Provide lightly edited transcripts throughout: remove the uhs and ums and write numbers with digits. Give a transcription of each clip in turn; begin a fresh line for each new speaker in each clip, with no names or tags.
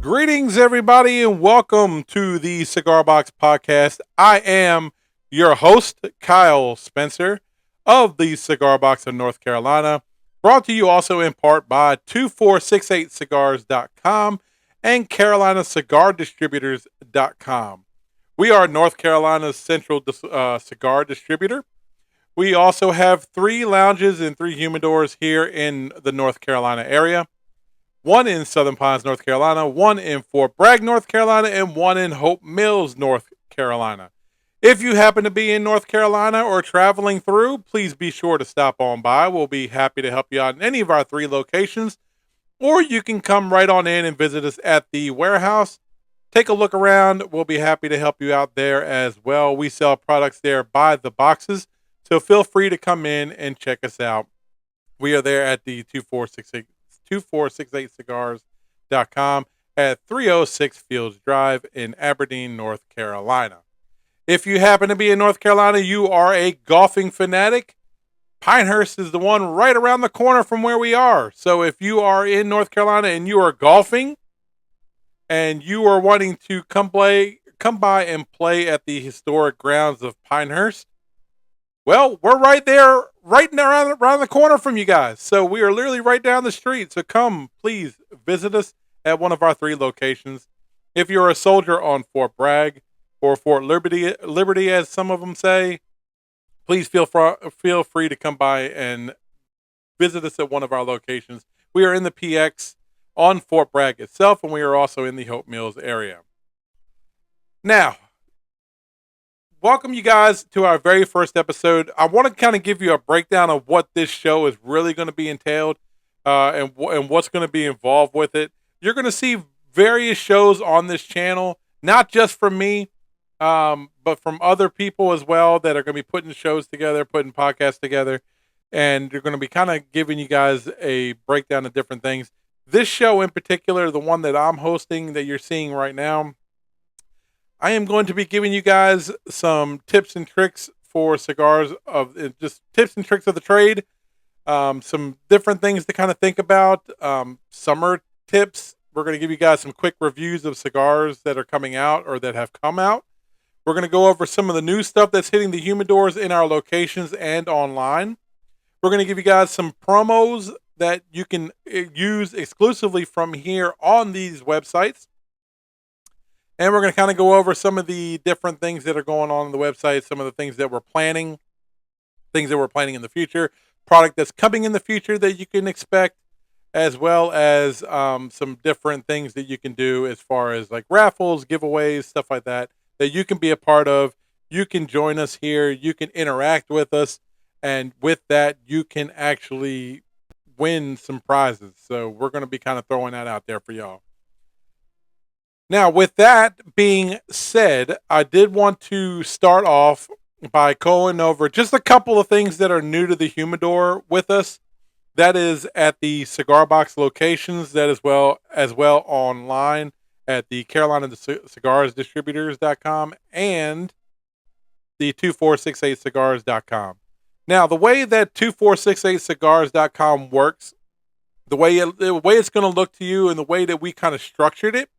Greetings, everybody, and welcome to the Cigar Box podcast. I am your host, Kyle Spencer of the Cigar Box of North Carolina, brought to you also in part by 2468cigars.com and CarolinaCigarDistributors.com. We are North Carolina's central cigar distributor. We also have 3 lounges and 3 humidors here in the North Carolina area. One in Southern Pines, North Carolina, one in Fort Bragg, North Carolina, and one in Hope Mills, North Carolina. If you happen to be in North Carolina or traveling through, please be sure to stop on by. We'll be happy to help you out in any of our 3 locations, or you can come right on in and visit us at the warehouse. Take a look around. We'll be happy to help you out there as well. We sell products there by the boxes, so feel free to come in and check us out. We are there at the 2468cigars.com at 306 Fields Drive in Aberdeen, North Carolina. If you happen to be in North Carolina, you are a golfing fanatic, Pinehurst is the one right around the corner from where we are. So if you are in North Carolina and you are golfing and you are wanting to come by and play at the historic grounds of Pinehurst, well, we're right there, right around the corner from you guys. So we are literally right down the street. So come, please visit us at one of our 3 locations. If you're a soldier on Fort Bragg or Fort Liberty, as some of them say, please feel free to come by and visit us at one of our locations. We are in the PX on Fort Bragg itself, and we are also in the Hope Mills area. Now, welcome you guys to our very first episode. I want to kind of give you a breakdown of what this show is really going to be entailed and what's going to be involved with it. You're going to see various shows on this channel, not just from me, but from other people as well that are going to be putting shows together, putting podcasts together, and you're going to be kind of giving you guys a breakdown of different things. This show in particular, the one that I'm hosting that you're seeing right now, I am going to be giving you guys some tips and tricks for cigars, just tips and tricks of the trade, some different things to kind of think about, summer tips. We're going to give you guys some quick reviews of cigars that are coming out or that have come out. We're going to go over some of the new stuff that's hitting the humidors in our locations and online. We're going to give you guys some promos that you can use exclusively from here on these websites. And we're going to kind of go over some of the different things that are going on the website, some of the things that we're planning, things that we're planning in the future, product that's coming in the future that you can expect, as well as some different things that you can do as far as like raffles, giveaways, stuff like that you can be a part of. You can join us here. You can interact with us. And with that, you can actually win some prizes. So we're going to be kind of throwing that out there for y'all. Now, with that being said, I did want to start off by going over just a couple of things that are new to the humidor with us. That is at the Cigar Box locations, that as well online at the CarolinaCigarDistributors.com and the 2468cigars.com. Now, the way that 2468cigars.com works, the way it's going to look to you and the way that we kind of structured it,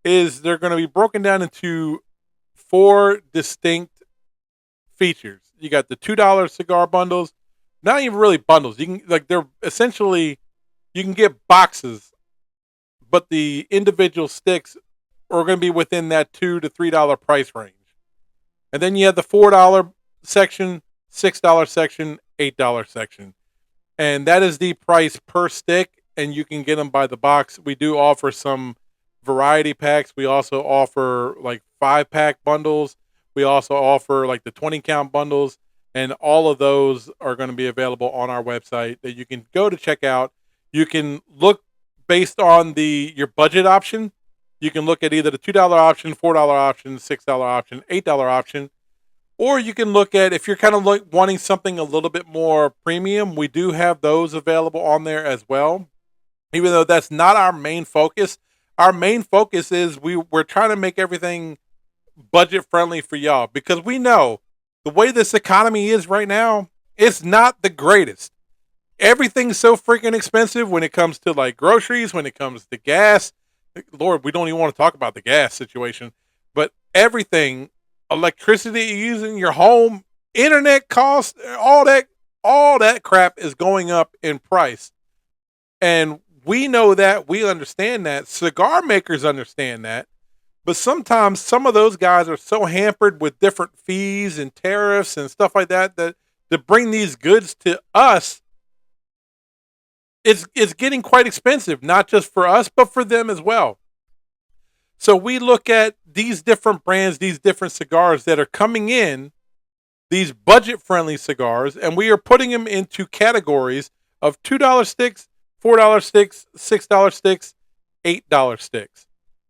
is they're going to be broken down into 4 distinct features. You got the $2 cigar bundles, not even really bundles. You can they're essentially, you can get boxes, but the individual sticks are going to be within that $2 to $3 price range. And then you have the $4 section, $6 section, $8 section, and that is the price per stick. And you can get them by the box. We do offer some variety packs. We also offer like 5-pack bundles. We also offer like the 20 count bundles, and all of those are going to be available on our website that you can go to check out. You can look based on your budget option. You can look at either the $2 option, $4 option, $6 option, $8 option, or you can look at, if you're kind of wanting something a little bit more premium, we do have those available on there as well. Even though that's not our main focus. Our main focus is we're trying to make everything budget friendly for y'all, because we know the way this economy is right now, it's not the greatest. Everything's so freaking expensive when it comes to like groceries, when it comes to gas, Lord, we don't even want to talk about the gas situation, but everything, electricity you use in your home, internet costs, all that crap is going up in price. And we know that, we understand that. Cigar makers understand that. But sometimes some of those guys are so hampered with different fees and tariffs and stuff like that that to bring these goods to us, it's getting quite expensive, not just for us, but for them as well. So we look at these different brands, these different cigars that are coming in, these budget friendly cigars, and we are putting them into categories of $2 sticks, $4 sticks, $6 sticks, $8 sticks.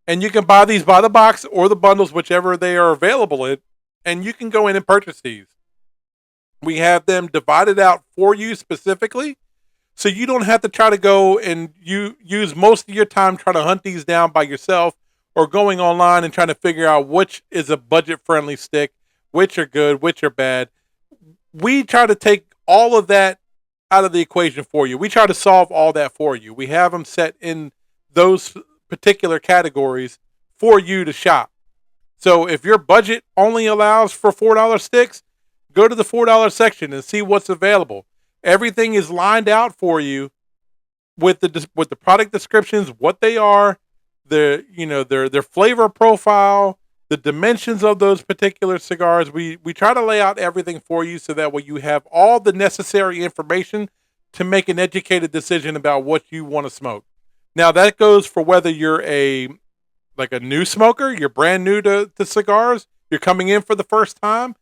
And you can buy these by the box or the bundles, whichever they are available in, and you can go in and purchase these. We have them divided out for you specifically, so you don't have to try to go and you use most of your time trying to hunt these down by yourself or going online and trying to figure out which is a budget friendly stick, which are good, which are bad. We try to take all of that out of the equation for you. We try to solve all that for you. We have them set in those particular categories for you to shop. So if your budget only allows for $4 sticks, go to the $4 section and see what's available. Everything is lined out for you with the product descriptions, what they are, their flavor profile, the dimensions of those particular cigars. We try to lay out everything for you so that way you have all the necessary information to make an educated decision about what you want to smoke. Now that goes for whether you're a new smoker, you're brand new to cigars, you're coming in for the first time,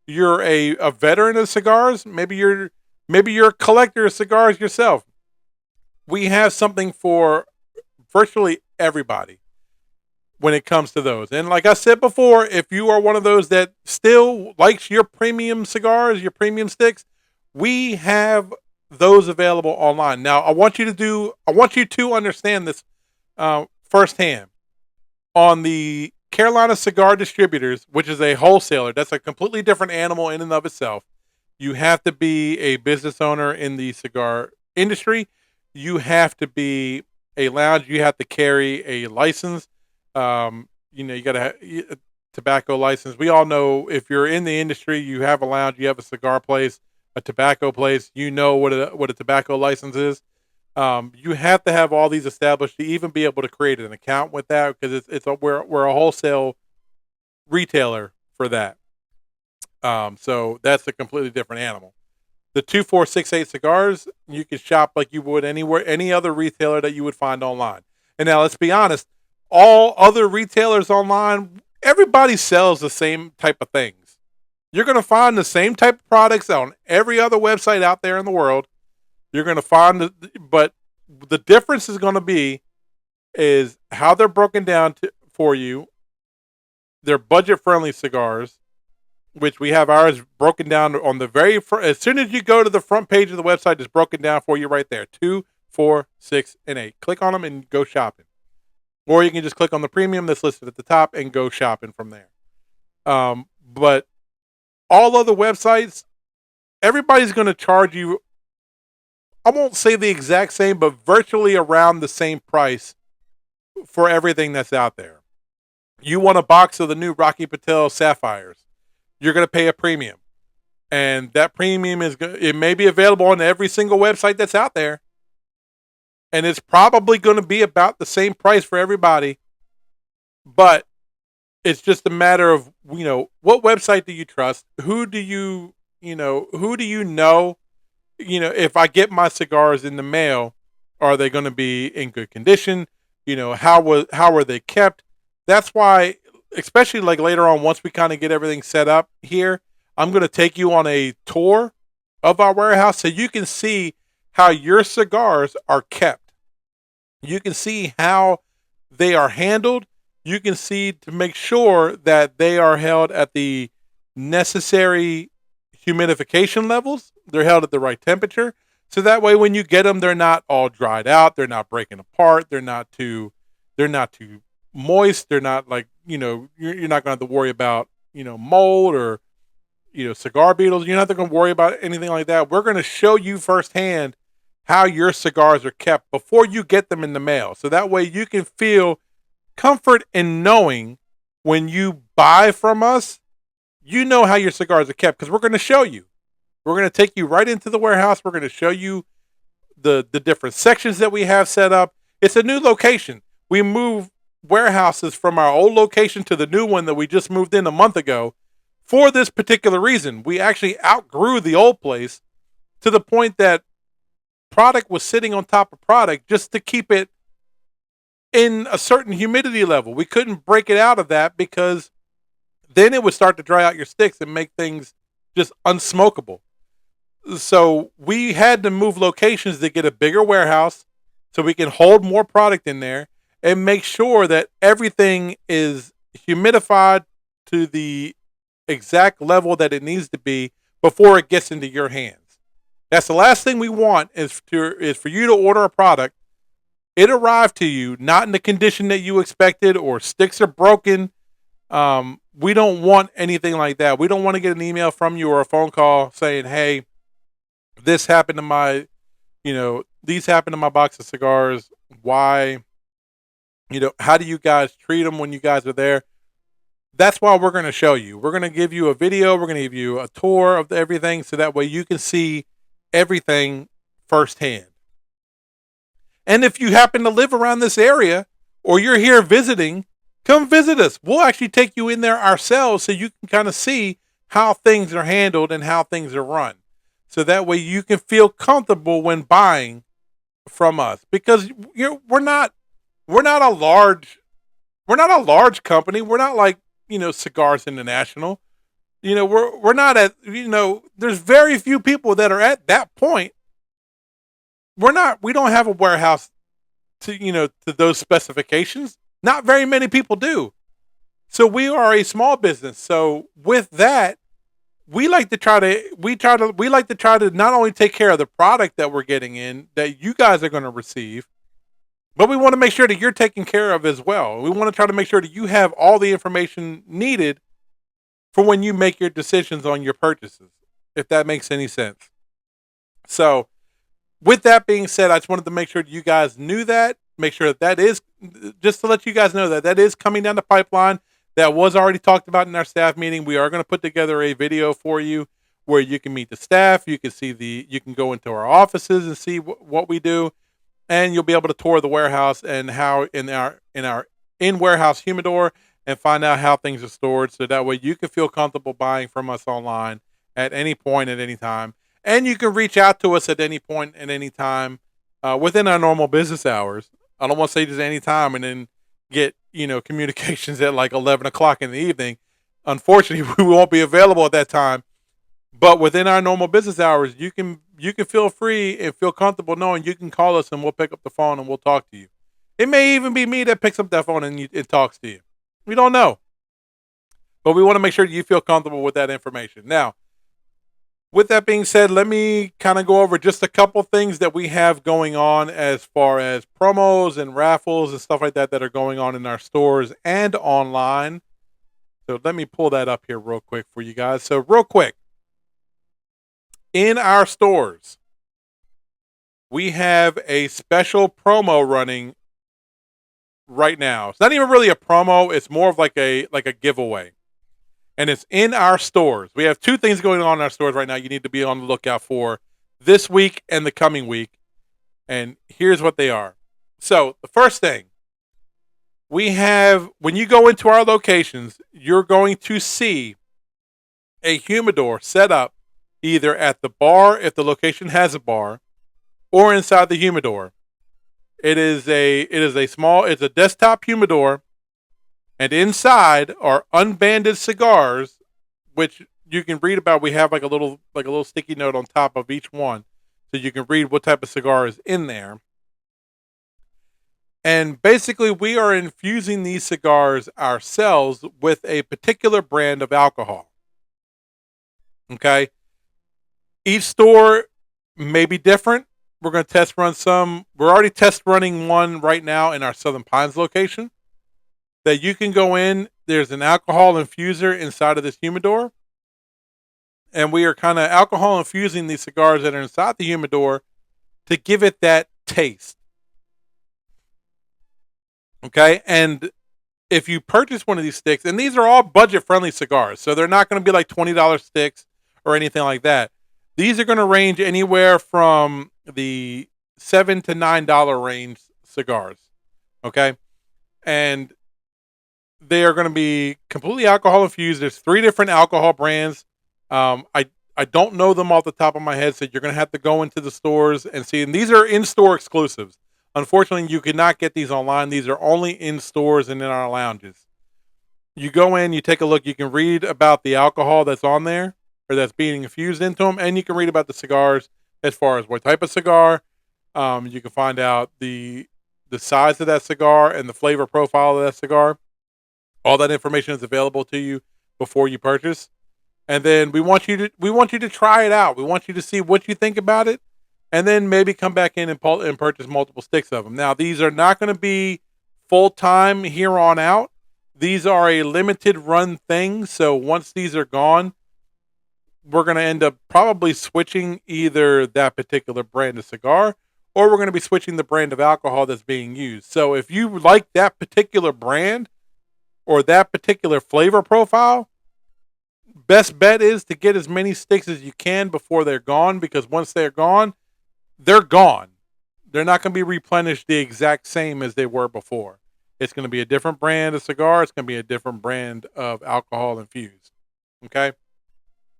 you're a veteran of cigars, maybe you're a collector of cigars yourself. We have something for virtually everybody when it comes to those. And like I said before, if you are one of those that still likes your premium cigars, your premium sticks, we have those available online. Now, I want you to understand this firsthand. On the Carolina Cigar Distributors, which is a wholesaler, that's a completely different animal in and of itself. You have to be a business owner in the cigar industry. You have to be a lounge. You have to carry a license. You got to have a tobacco license. We all know if you're in the industry, you have a lounge, you have a cigar place, a tobacco place. You know what a tobacco license is. You have to have all these established to even be able to create an account with that because we're a wholesale retailer for that. So that's a completely different animal. The 2468 cigars, you can shop like you would any other retailer that you would find online. And now let's be honest, all other retailers online, everybody sells the same type of things. You're going to find the same type of products on every other website out there in the world. You're going to find, but the difference is going to be is how they're broken down for you. They're budget-friendly cigars, which we have ours broken down on the very front. As soon as you go to the front page of the website, it's broken down for you right there. 2, 4, 6, and 8. Click on them and go shopping. Or you can just click on the premium that's listed at the top and go shopping from there. But all other websites, everybody's going to charge you, I won't say the exact same, but virtually around the same price for everything that's out there. You want a box of the new Rocky Patel Sapphires, you're going to pay a premium. And that premium it may be available on every single website that's out there. And it's probably going to be about the same price for everybody. But it's just a matter of, what website do you trust? Who do you know? If I get my cigars in the mail, are they going to be in good condition? How are they kept? That's why, especially like later on, once we kind of get everything set up here, I'm going to take you on a tour of our warehouse so you can see how your cigars are kept. You can see how they are handled. You can see to make sure that they are held at the necessary humidification levels. They're held at the right temperature. So that way when you get them, they're not all dried out. They're not breaking apart. They're not too moist. They're not like, you're not going to have to worry about, mold or, cigar beetles. You're not going to worry about anything like that. We're going to show you firsthand how your cigars are kept before you get them in the mail. So that way you can feel comfort in knowing when you buy from us, you know how your cigars are kept because we're going to show you. We're going to take you right into the warehouse. We're going to show you the different sections that we have set up. It's a new location. We moved warehouses from our old location to the new one that we just moved in a month ago for this particular reason. We actually outgrew the old place to the point that product was sitting on top of product just to keep it in a certain humidity level. We couldn't break it out of that because then it would start to dry out your sticks and make things just unsmokable. So we had to move locations to get a bigger warehouse so we can hold more product in there and make sure that everything is humidified to the exact level that it needs to be before it gets into your hands. That's the last thing we want is for you to order a product. It arrived to you not in the condition that you expected or sticks are broken. We don't want anything like that. We don't want to get an email from you or a phone call saying, hey, this happened to my, these happened to my box of cigars. Why, how do you guys treat them when you guys are there? That's why we're going to show you. We're going to give you a video. We're going to give you a tour of everything so that way you can see everything firsthand. And if you happen to live around this area or you're here visiting, come visit us. We'll actually take you in there ourselves so you can kind of see how things are handled and how things are run. So that way you can feel comfortable when buying from us because we're not a large company. We're not like, Cigars International. We're not at, there's very few people that are at that point. We don't have a warehouse to those specifications. Not very many people do. So we are a small business. So with that, we like to try to not only take care of the product that we're getting in that you guys are going to receive, but we want to make sure that you're taken care of as well. We want to try to make sure that you have all the information needed for when you make your decisions on your purchases, if that makes any sense. So with that being said, I just wanted to make sure that you guys knew that, make sure that is, just to let you guys know that is coming down the pipeline. That was already talked about in our staff meeting. We are going to put together a video for you where you can meet the staff. You can see you can go into our offices and see what we do. And you'll be able to tour the warehouse and how in our in-warehouse humidor and find out how things are stored. So that way you can feel comfortable buying from us online at any point, at any time. And you can reach out to us at any point, at any time within our normal business hours. I don't want to say just any time and then get, communications at like 11 o'clock in the evening. Unfortunately, we won't be available at that time. But within our normal business hours, you can feel free and feel comfortable knowing you can call us and we'll pick up the phone and we'll talk to you. It may even be me that picks up that phone and it talks to you. We don't know. But we want to make sure you feel comfortable with that information. Now, with that being said, let me kind of go over just a couple things that we have going on as far as promos and raffles and stuff like that are going on in our stores and online. So let me pull that up here real quick for you guys. So real quick, in our stores, we have a special promo running right now. It's not even really a promo. It's more of like a giveaway. And it's in our stores. We have two things going on in our stores right now you need to be on the lookout for this week and the coming week. And here's what they are. So the first thing, we have, when you go into our locations, you're going to see a humidor set up either at the bar, if the location has a bar, or inside the humidor. It's a desktop humidor. And inside are unbanded cigars, which you can read about. We have like a little sticky note on top of each one, so you can read what type of cigar is in there. And basically, we are infusing these cigars ourselves with a particular brand of alcohol. Okay, each store may be different. We're going to test run some. We're already test running one right now in our Southern Pines location. That you can go in, there's an alcohol infuser inside of this humidor. And we are kind of alcohol infusing these cigars that are inside the humidor to give it that taste. Okay? And if you purchase one of these sticks, and these are all budget friendly cigars, so they're not going to be like $20 sticks or anything like that. These are going to range anywhere from the $7 to $9 range cigars. Okay. And they are going to be completely alcohol infused. There's 3 different alcohol brands. I don't know them off the top of my head, so you're going to have to go into the stores and see. And these are in-store exclusives. Unfortunately, you cannot get these online. These are only in stores and in our lounges. You go in, you take a look. You can read about the alcohol that's on there or that's being infused into them, and you can read about the cigars as far as what type of cigar. You can find out the size of that cigar and the flavor profile of that cigar. All that information is available to you before you purchase. And then we want you to try it out. We want you to see what you think about it, and then maybe come back in and purchase multiple sticks of them. Now, these are not going to be full time here on out. These are a limited run thing. So once these are gone, we're going to end up probably switching either that particular brand of cigar, or we're going to be switching the brand of alcohol that's being used. So if you like that particular brand or that particular flavor profile, best bet is to get as many sticks as you can before they're gone, because once they're gone, they're gone. They're not going to be replenished the exact same as they were before. It's going to be a different brand of cigar. It's going to be a different brand of alcohol infused. Okay.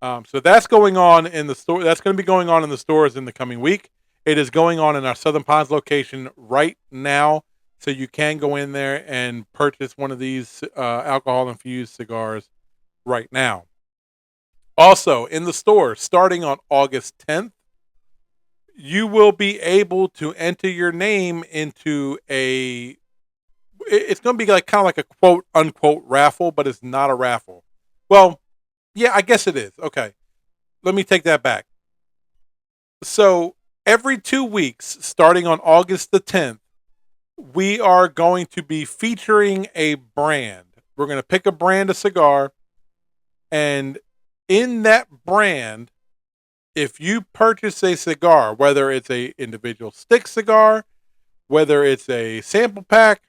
So that's going on in the store. That's going to be going on in the stores in the coming week. It is going on in our Southern Pines location right now. So you can go in there and purchase one of these alcohol infused cigars right now. Also, in the store, starting on August 10th, you will be able to enter your name into it's going to be like kind of like a quote unquote raffle, but it's not a raffle. Well, yeah, I guess it is. Okay. Let me take that back. So every 2 weeks, starting on August the 10th, we are going to be featuring a brand. We're going to pick a brand of cigar, and in that brand, if you purchase a cigar, whether it's a individual stick cigar, whether it's a sample pack,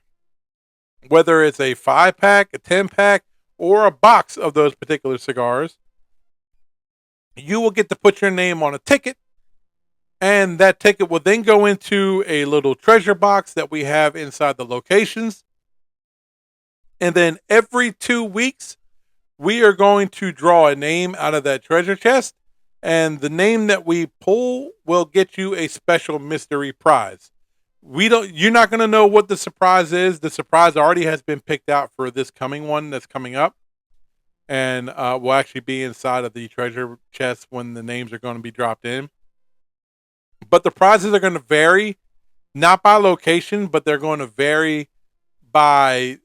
whether it's a 5-pack, a 10-pack, or a box of those particular cigars, you will get to put your name on a ticket, and that ticket will then go into a little treasure box that we have inside the locations. And then every 2 weeks, we are going to draw a name out of that treasure chest, and the name that we pull will get you a special mystery prize. You're not going to know what the surprise is. The surprise already has been picked out for this coming one that's coming up, and will actually be inside of the treasure chest when the names are going to be dropped in. But the prizes are going to vary, not by location, but they're going to vary by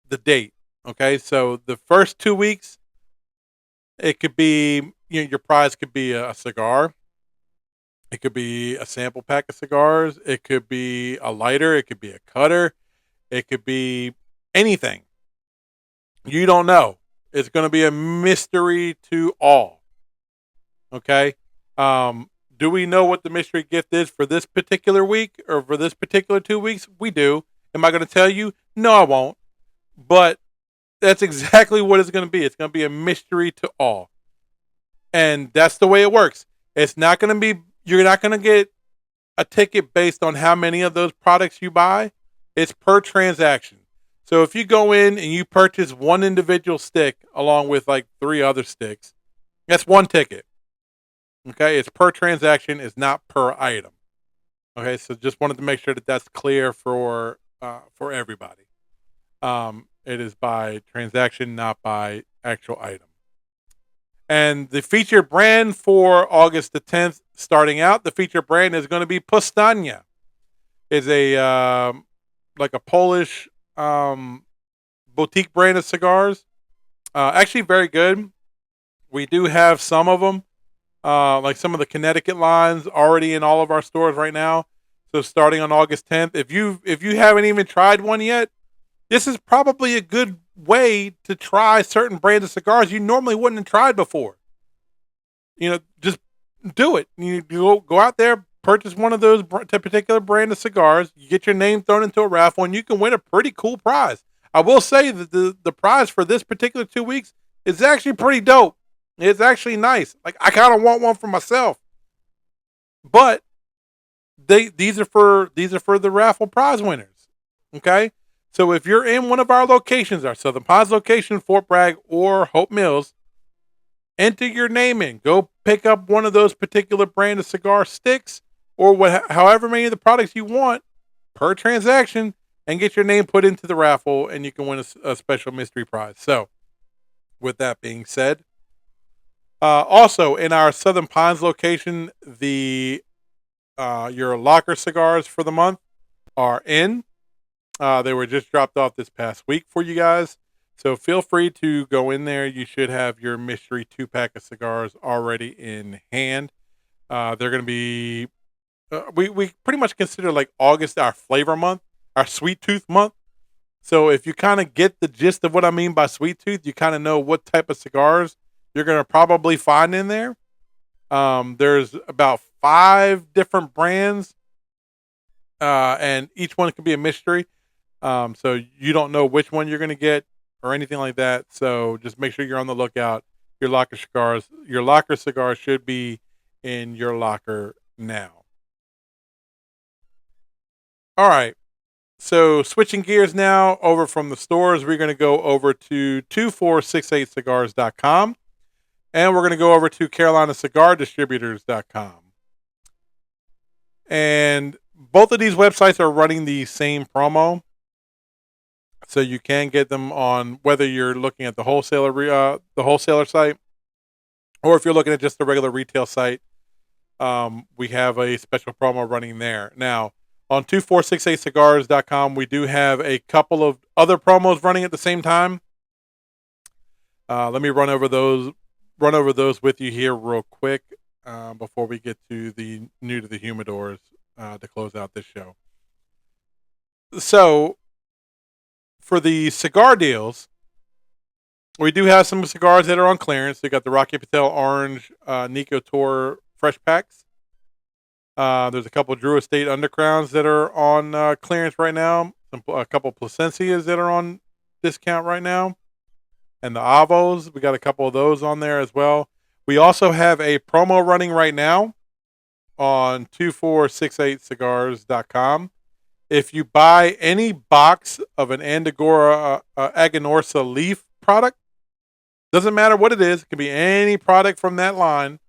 the date. Okay, so the first 2 weeks, it could be, your prize could be a cigar. It could be a sample pack of cigars. It could be a lighter. It could be a cutter. It could be anything. You don't know. It's going to be a mystery to all. Okay. Do we know what the mystery gift is for this particular week or for this particular 2 weeks? We do. Am I going to tell you? No, I won't. But that's exactly what it's going to be. It's going to be a mystery to all. And that's the way it works. It's not going to be, you're not going to get a ticket based on how many of those products you buy. It's per transaction. So if you go in and you purchase one individual stick along with like 3 other sticks, that's one ticket. Okay, it's per transaction. It's not per item. Okay, so just wanted to make sure that that's clear for everybody. It is by transaction, not by actual item. And the featured brand for August the 10th, starting out, the featured brand is going to be Postania. It's a like a Polish boutique brand of cigars. Actually, very good. We do have some of them, like some of the Connecticut lines, already in all of our stores right now. So starting on August 10th, if you haven't even tried one yet, this is probably a good way to try certain brands of cigars you normally wouldn't have tried before. Just do it. You go out there, purchase one of those particular brand of cigars. You get your name thrown into a raffle, and you can win a pretty cool prize. I will say that the prize for this particular 2 weeks is actually pretty dope. It's actually nice. Like I kind of want one for myself, but these are for the raffle prize winners. Okay, so if you're in one of our locations, our Southern Pines location, Fort Bragg, or Hope Mills, enter your name in. Go pick up one of those particular brand of cigar sticks, or however many of the products you want per transaction, and get your name put into the raffle, and you can win a special mystery prize. So, with that being said, also in our Southern Pines location, the your locker cigars for the month are in. They were just dropped off this past week for you guys. So feel free to go in there. You should have your mystery 2-pack of cigars already in hand. They're going to be, we pretty much consider like August our flavor month, our sweet tooth month. So if you kind of get the gist of what I mean by sweet tooth, you kind of know what type of cigars you're going to probably find in there. There's about 5 different brands, and each one can be a mystery. So you don't know which one you're going to get or anything like that. So just make sure you're on the lookout. Your locker cigars should be in your locker now. All right. So switching gears now over from the stores, we're going to go over to 2468cigars.com, and we're going to go over to CarolinaCigarDistributors.com. And both of these websites are running the same promo. So you can get them on whether you're looking at the wholesaler site, or if you're looking at just the regular retail site. We have a special promo running there. Now, on 2468cigars.com, we do have a couple of other promos running at the same time. Let me run over those with you here real quick before we get to the new to the humidors to close out this show. So, for the cigar deals, we do have some cigars that are on clearance. We got the Rocky Patel Orange Nico Tour Fresh Packs. There's a couple Drew Estate Undercrowns that are on clearance right now. A couple Plasencias that are on discount right now. And the Avos, we got a couple of those on there as well. We also have a promo running right now on 2468cigars.com. If you buy any box of an Antigora Aganorsa leaf product, doesn't matter what it is, it can be any product from that line,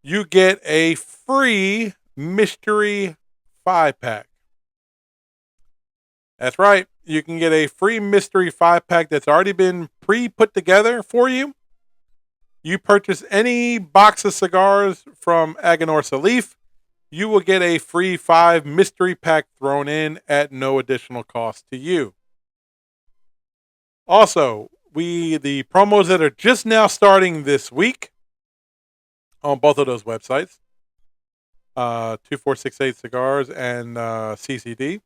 you get a free mystery 5-pack. That's right. You can get a free mystery 5-pack that's already been pre-put together for you. You purchase any box of cigars from Aganorsa Leaf, you will get a free 5 mystery pack thrown in at no additional cost to you. Also, the promos that are just now starting this week on both of those websites, 2468 Cigars and CCD.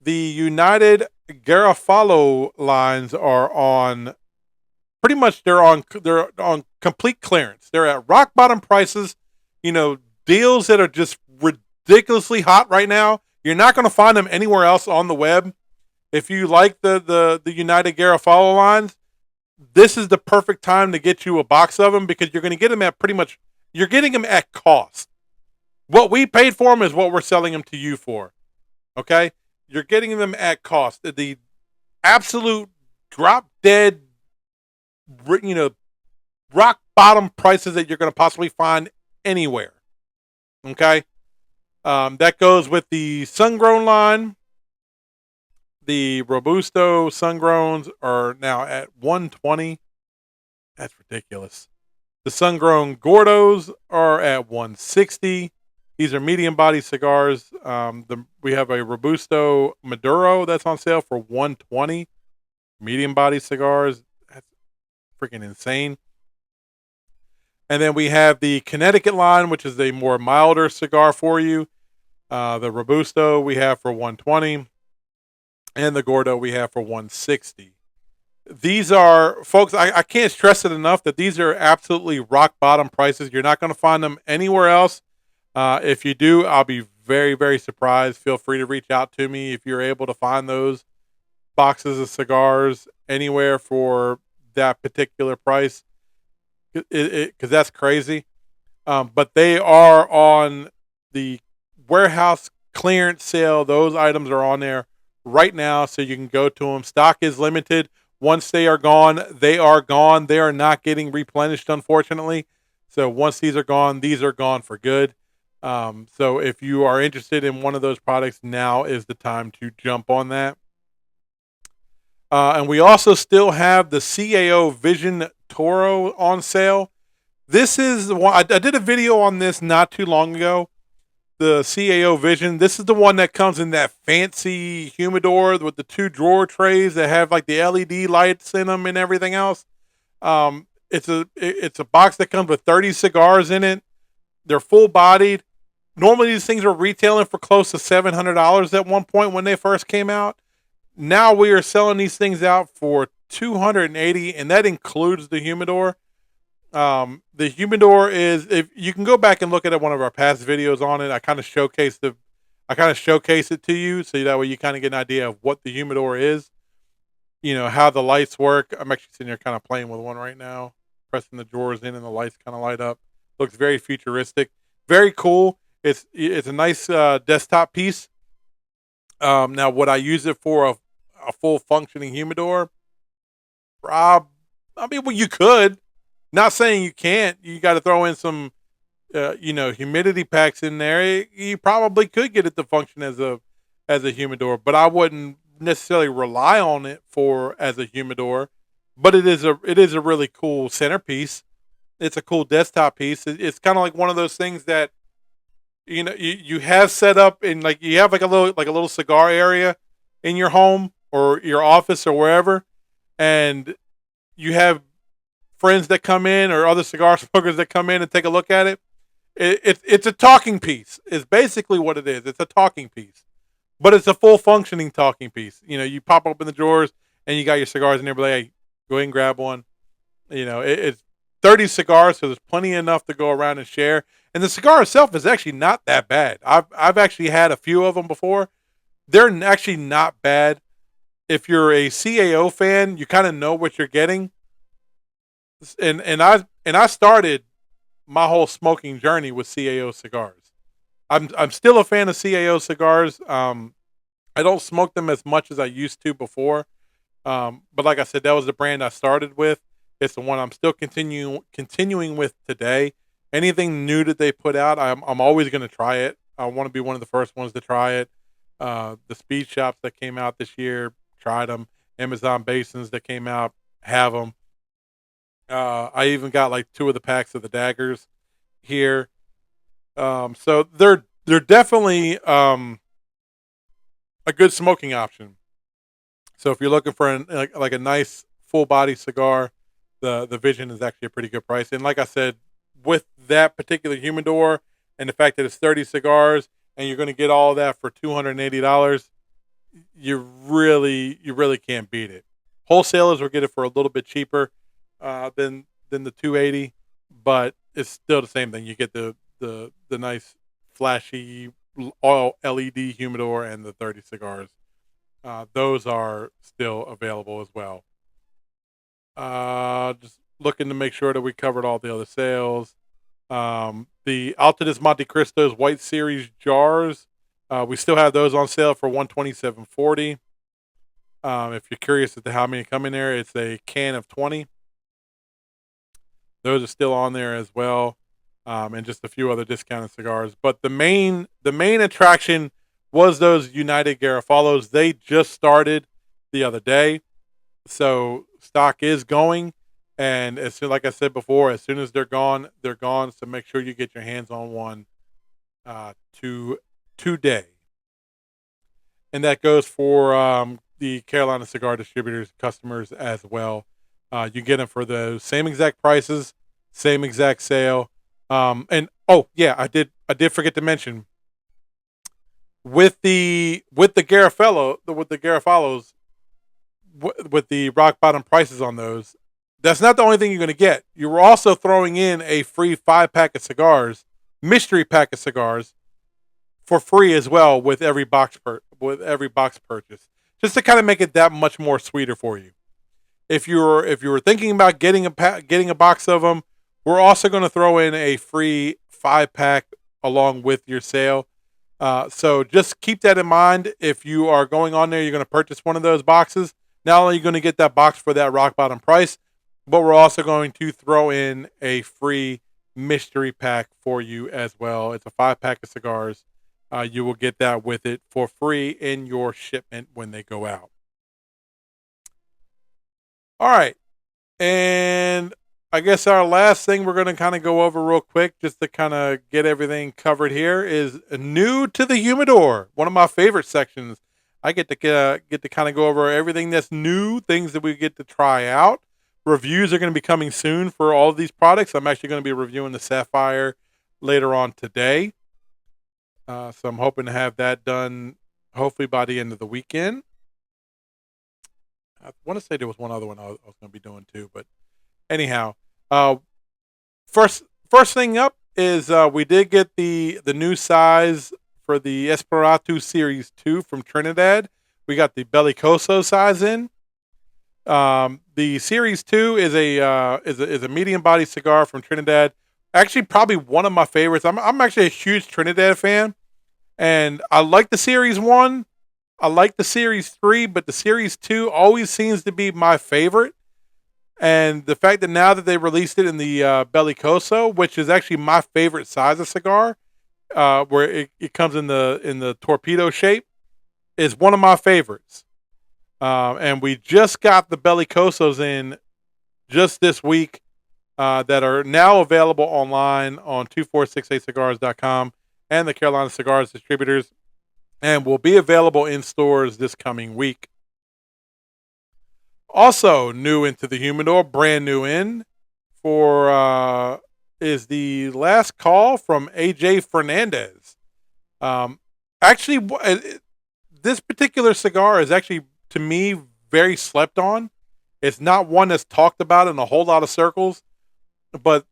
The United Garofalo lines are on pretty much they're on complete clearance. They're at rock bottom prices, deals that are just ridiculously hot right now. You're not going to find them anywhere else on the web. If you like the United Garofalo lines, this is the perfect time to get you a box of them, because you're going to get them at you're getting them at cost. What we paid for them is what we're selling them to you for. Okay? You're getting them at cost. The absolute drop dead, rock bottom prices that you're going to possibly find anywhere. Okay? That goes with the sun-grown line. The Robusto sun-growns are now at $120. That's ridiculous. The sun-grown Gordos are at $160. These are medium body cigars. We have a Robusto Maduro that's on sale for $120. Medium body cigars. That's freaking insane. And then we have the Connecticut line, which is a more milder cigar for you. The Robusto we have for $120. And the Gordo we have for $160. These are, folks, I can't stress it enough that these are absolutely rock bottom prices. You're not going to find them anywhere else. If you do, I'll be very, very surprised. Feel free to reach out to me if you're able to find those. boxes of cigars anywhere for that particular price. Because that's crazy. But they are on the warehouse clearance sale. Those items are on there right now, so you can go to them. Stock is limited. Once they are gone, they are gone. They are not getting replenished, unfortunately. So once these are gone for good. So if you are interested in one of those products, now is the time to jump on that. And we also still have the CAO Vision Toro on sale. This is the one I did a video on this not too long ago. The CAO Vision. This is the one that comes in that fancy humidor with the 2 drawer trays that have like the LED lights in them and everything else. It's a box that comes with 30 cigars in it. They're full bodied. Normally these things were retailing for close to $700 at one point when they first came out. Now we are selling these things out for $280, and that includes the humidor. The humidor is, if you can go back and look at one of our past videos on it, I kind of showcase it to you, so that way you kind of get an idea of what the humidor is. How the lights work. I'm actually sitting here kind of playing with one right now, pressing the drawers in, and the lights kind of light up. Looks very futuristic, very cool. It's a nice desktop piece. Now, would I use it for a full functioning humidor? Rob, I mean, well, you could. Not saying you can't. You got to throw in some, humidity packs in there. You probably could get it to function as a humidor, but I wouldn't necessarily rely on it as a humidor. But it is a really cool centerpiece. It's a cool desktop piece. It's kind of like one of those things that you have set up in, like, you have like a little cigar area in your home or your office or wherever, and you have friends that come in or other cigar smokers that come in and take a look at it. It's a talking piece. It's basically what it is. It's a talking piece, but it's a full functioning talking piece. You pop open the drawers and you got your cigars in there. But like, hey, go ahead and grab one. It's 30 cigars, so there's plenty enough to go around and share. And the cigar itself is actually not that bad. I've actually had a few of them before. They're actually not bad. If you're a CAO fan, you kind of know what you're getting. And I started my whole smoking journey with CAO cigars. I'm still a fan of CAO cigars. I don't smoke them as much as I used to before. But like I said, that was the brand I started with. It's the one I'm still continuing with today. Anything new that they put out, I'm always going to try it. I want to be one of the first ones to try it. The speed shops that came out this year, tried them. Amazon Basins that came out, have them. I even got like 2 of the packs of the daggers here. So they're definitely a good smoking option. So if you're looking for like a nice full body cigar, the Vision is actually a pretty good price. And like I said, with that particular humidor and the fact that it's 30 cigars and you're going to get all of that for $280, you really can't beat it. Wholesalers will get it for a little bit cheaper than the 280, but it's still the same thing. You get the nice flashy all LED humidor and the 30 cigars. Those are still available as well. Just looking to make sure that we covered all the other sales. The Altadis Monte Cristo's White Series jars, we still have those on sale for $127.40. If you're curious as to how many come in there, it's a can of 20. Those are still on there as well, and just a few other discounted cigars. But the main attraction was those United Garafalos. They just started the other day, so stock is going. And like I said before, as soon as they're gone, they're gone. So make sure you get your hands on one today. And that goes for the Carolina Cigar Distributors customers as well. You get them for the same exact prices, same exact sale. And oh yeah, I did forget to mention with the Garafalos, with the rock bottom prices on those. That's not the only thing you're going to get. You were also throwing in a free 5-pack of cigars, mystery pack of cigars, for free as well with every box purchase. just to kind of make it that much more sweeter for you. If you were thinking about getting a box of them, we're also going to throw in a free 5-pack along with your sale. So just keep that in mind. If you are going on there, you're going to purchase one of those boxes. Not only are you going to get that box for that rock bottom price, but we're also going to throw in a free mystery pack for you as well. It's a 5-pack of cigars. You will get that with it for free in your shipment when they go out. All right. And I guess our last thing we're going to kind of go over real quick, just to kind of get everything covered here, is new to the humidor. One of my favorite sections. I get to kind of go over everything that's new, things that we get to try out. Reviews are going to be coming soon for all of these products. I'm actually going to be reviewing the Sapphire later on today. So I'm hoping to have that done hopefully by the end of the weekend. I want to say there was one other one I was going to be doing too, but anyhow, first thing up is we did get the new size for the Esperatu Series 2 from Trinidad. We got the Bellicoso size in. The Series 2 is a medium body cigar from Trinidad. Actually, probably one of my favorites. I'm actually a huge Trinidad fan, and I like the Series 1. I like the Series 3, but the Series 2 always seems to be my favorite. And the fact that now that they released it in the Bellicoso, which is actually my favorite size of cigar, where it comes in the torpedo shape, is one of my favorites. And we just got the Bellicosos in just this week that are now available online on 2468cigars.com and the Carolina Cigars Distributors, and will be available in stores this coming week. Also new into the humidor, brand new in for is the Last Call from AJ Fernandez. Actually, this particular cigar is actually, to me, very slept on. It's not one that's talked about in a whole lot of circles, but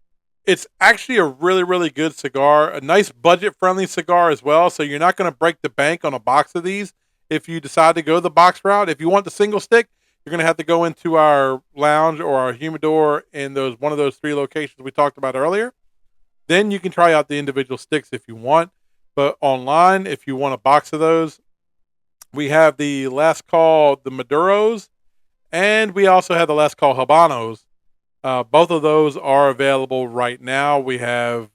it's actually a really, really good cigar. A nice budget-friendly cigar as well, so you're not going to break the bank on a box of these if you decide to go the box route. If you want the single stick, you're going to have to go into our lounge or our humidor in one of those 3 locations we talked about earlier. Then you can try out the individual sticks if you want. But online, if you want a box of those, we have the Last Call, the Maduros, and we also have the Last Call Habanos. Both of those are available right now. We have,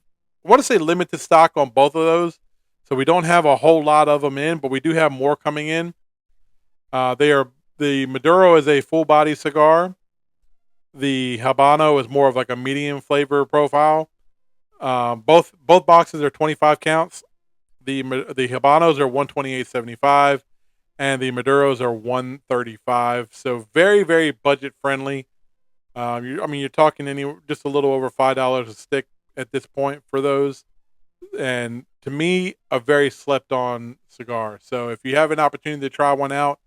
I want to say, limited stock on both of those. So we don't have a whole lot of them in, but we do have more coming in. The Maduro is a full body cigar. The Habano is more of like a medium flavor profile. Both boxes are 25 counts. The Habanos are 128.75, and the Maduros are 135. So very, very budget friendly. You're talking just a little over $5 a stick at this point for those, and to me, a very slept on cigar. So if you have an opportunity to try one out,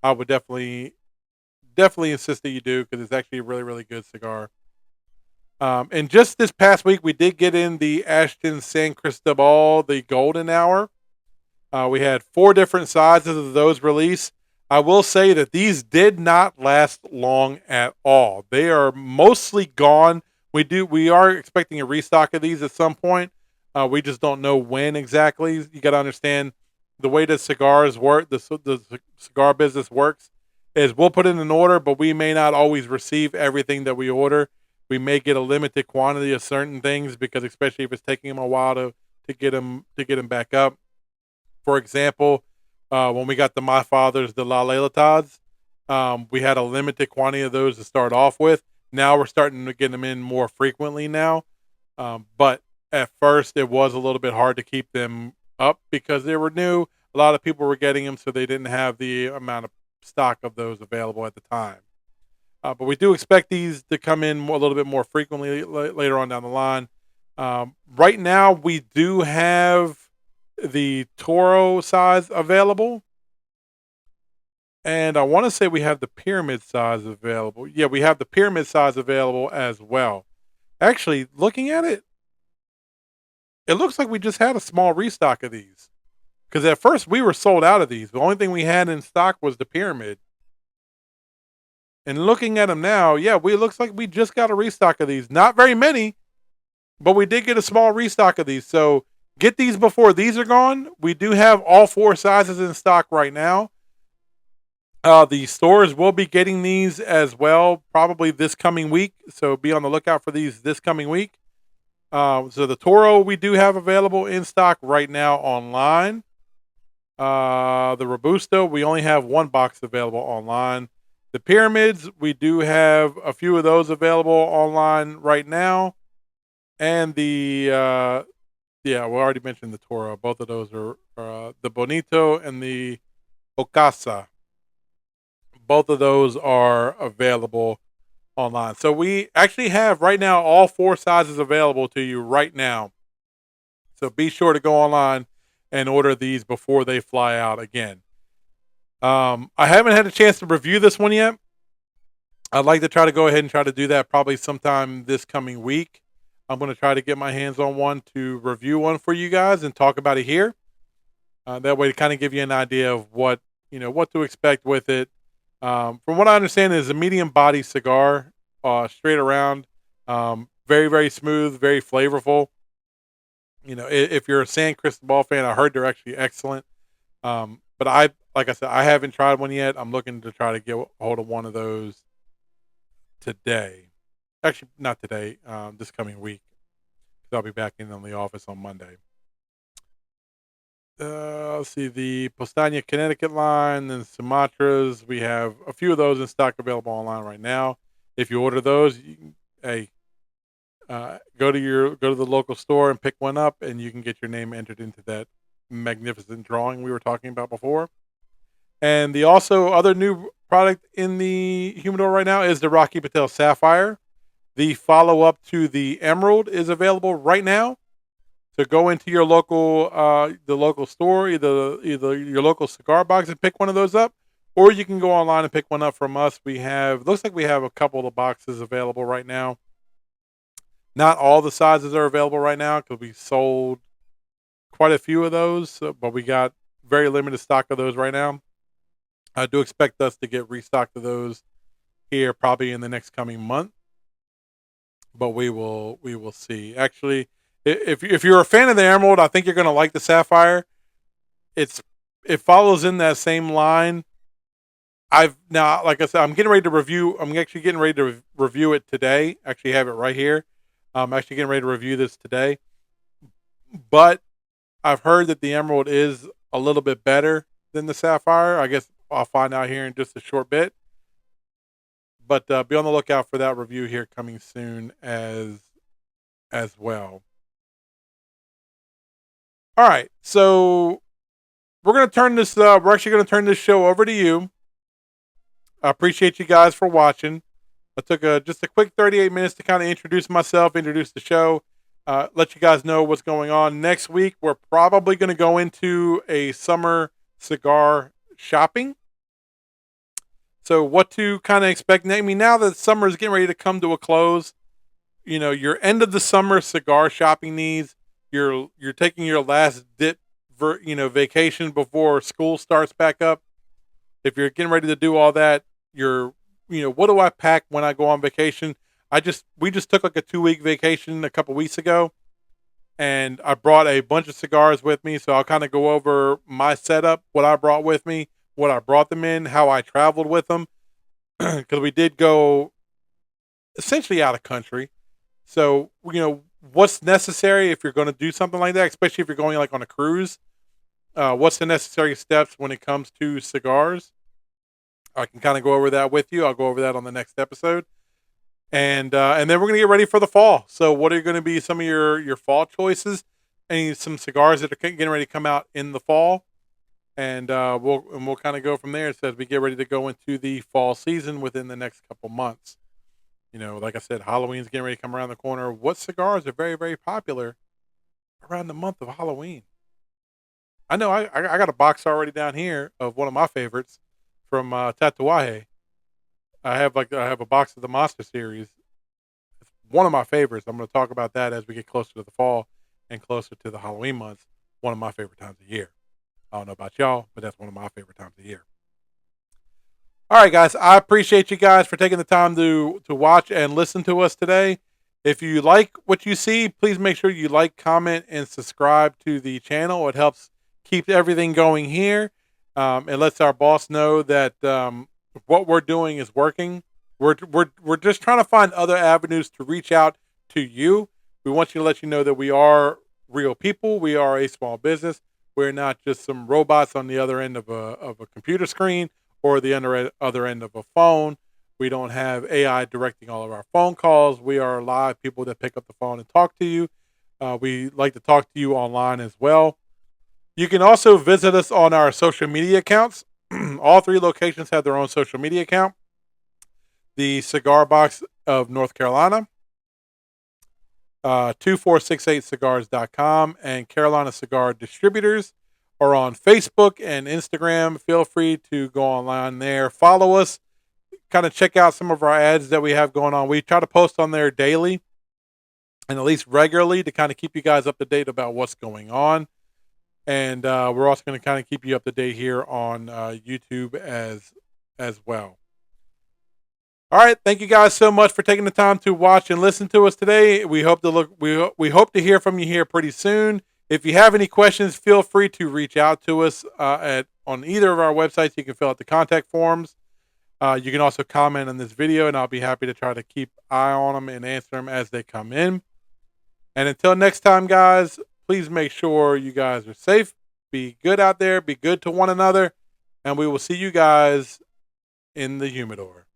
I would definitely insist that you do, because it's actually a really, really good cigar. And just this past week, we did get in the Ashton San Cristobal, the Golden Hour. We had 4 different sizes of those released. I will say that these did not last long at all. They are mostly gone. We are expecting a restock of these at some point. We just don't know when exactly. You got to understand the way that cigars work, the cigar business works, is we'll put in an order, but we may not always receive everything that we order. We may get a limited quantity of certain things, because especially if it's taking them a while to get them back up. For example, when we got My Father's, the La Leilitads, we had a limited quantity of those to start off with. Now we're starting to get them in more frequently now. But at first, it was a little bit hard to keep them up because they were new. A lot of people were getting them, so they didn't have the amount of stock of those available at the time. But we do expect these to come in a little bit more frequently later on down the line. Right now, we do have the Toro size available, and I want to say we have the pyramid size available. Yeah, we have the pyramid size available as well. Actually, looking at it, it looks like we just had a small restock of these. Because at first we were sold out of these. The only thing we had in stock was the pyramid. And looking at them now, yeah, it looks like we just got a restock of these. Not very many, but we did get a small restock of these. So get these before these are gone. We do have all 4 sizes in stock right now. The stores will be getting these as well, probably this coming week. So be on the lookout for these this coming week. So the Toro we do have available in stock right now online. The Robusto, we only have 1 box available online. The Pyramids, we do have a few of those available online right now. And yeah, we already mentioned the Toro. Both of those are the Bonito and the Ocasa. Both of those are available online. So we actually have right now all 4 sizes available to you right now. So be sure to go online and order these before they fly out again. I haven't had a chance to review this one yet. I'd like to try to go ahead and try to do that probably sometime this coming week. I'm going to try to get my hands on one to review one for you guys and talk about it here. That way to kind of give you an idea of what to expect with it. From what I understand, is a medium body cigar, straight around, very, very smooth, very flavorful. If you're a San Cristobal fan, I heard they're actually excellent. But like I said, I haven't tried one yet. I'm looking to try to get a hold of one of those today. Actually, not today. This coming week, 'cause I'll be back in the office on Monday. Let's see, the Postania Connecticut line and Sumatras. We have a few of those in stock available online right now. If you order those, go to the local store and pick one up, and you can get your name entered into that magnificent drawing we were talking about before. And the also other new product in the humidor right now is the Rocky Patel Sapphire. The follow up to the Emerald is available right now. So go into your the local store, either your local Cigar Box, and pick one of those up, or you can go online and pick one up from us. Looks like we have a couple of boxes available right now. Not all the sizes are available right now because we sold quite a few of those, but we got very limited stock of those right now. I do expect us to get restocked of those here probably in the next coming month, but we will see. Actually, if you're a fan of the Emerald, I think you're going to like the Sapphire. It follows in that same line. Like I said, I'm getting ready to review. I'm actually getting ready to review it today. Actually, have it right here. I'm actually getting ready to review this today. But I've heard that the Emerald is a little bit better than the Sapphire. I guess I'll find out here in just a short bit. But be on the lookout for that review here coming soon as well. All right, so we're gonna turn this. We're actually gonna turn this show over to you. I appreciate you guys for watching. I took just a quick 38 minutes to kind of introduce myself, introduce the show, let you guys know what's going on. Next week, we're probably going to go into a summer cigar shopping. So what to kind of expect. I mean, now that summer is getting ready to come to a close, your end of the summer cigar shopping needs, you're taking your last dip, vacation before school starts back up. If you're getting ready to do all that, what do I pack when I go on vacation? We just took like a 2-week vacation a couple weeks ago, and I brought a bunch of cigars with me. So I'll kind of go over my setup, what I brought with me, what I brought them in, how I traveled with them, because we did go essentially out of country. So, what's necessary if you're going to do something like that, especially if you're going like on a cruise, what's the necessary steps when it comes to cigars? I can kind of go over that with you. I'll go over that on the next episode. And then we're going to get ready for the fall. So what are going to be some of your fall choices? Some cigars that are getting ready to come out in the fall. And we'll kind of go from there as we get ready to go into the fall season within the next couple months. Like I said, Halloween's getting ready to come around the corner. What cigars are very, very popular around the month of Halloween? I know I got a box already down here of one of my favorites from Tatuaje. I have a box of the Monster series. It's one of my favorites. I'm going to talk about that as we get closer to the fall and closer to the Halloween months. One of my favorite times of year. I don't know about y'all, but that's one of my favorite times of year. All right, guys. I appreciate you guys for taking the time to watch and listen to us today. If you like what you see, please make sure you like, comment, and subscribe to the channel. It helps keep everything going here. It lets our boss know that what we're doing is working. We're just trying to find other avenues to reach out to you. We want you to let you know that we are real people. We are a small business. We're not just some robots on the other end of a computer screen or the other end of a phone. We don't have AI directing all of our phone calls. We are live people that pick up the phone and talk to you. We like to talk to you online as well. You can also visit us on our social media accounts. All three locations have their own social media account. The Cigar Box of North Carolina, 2468cigars.com, and Carolina Cigar Distributors are on Facebook and Instagram. Feel free to go online there. Follow us. Kind of check out some of our ads that we have going on. We try to post on there daily and at least regularly to kind of keep you guys up to date about what's going on. And we're also going to kind of keep you up to date here on YouTube as well. All right, thank you guys so much for taking the time to watch and listen to us today. We hope we hope to hear from you here pretty soon. If you have any questions, feel free to reach out to us on either of our websites. You can fill out the contact forms. You can also comment on this video, and I'll be happy to try to keep eye on them and answer them as they come in. And until next time, guys, please make sure you guys are safe. Be good out there. Be good to one another. And we will see you guys in the humidor.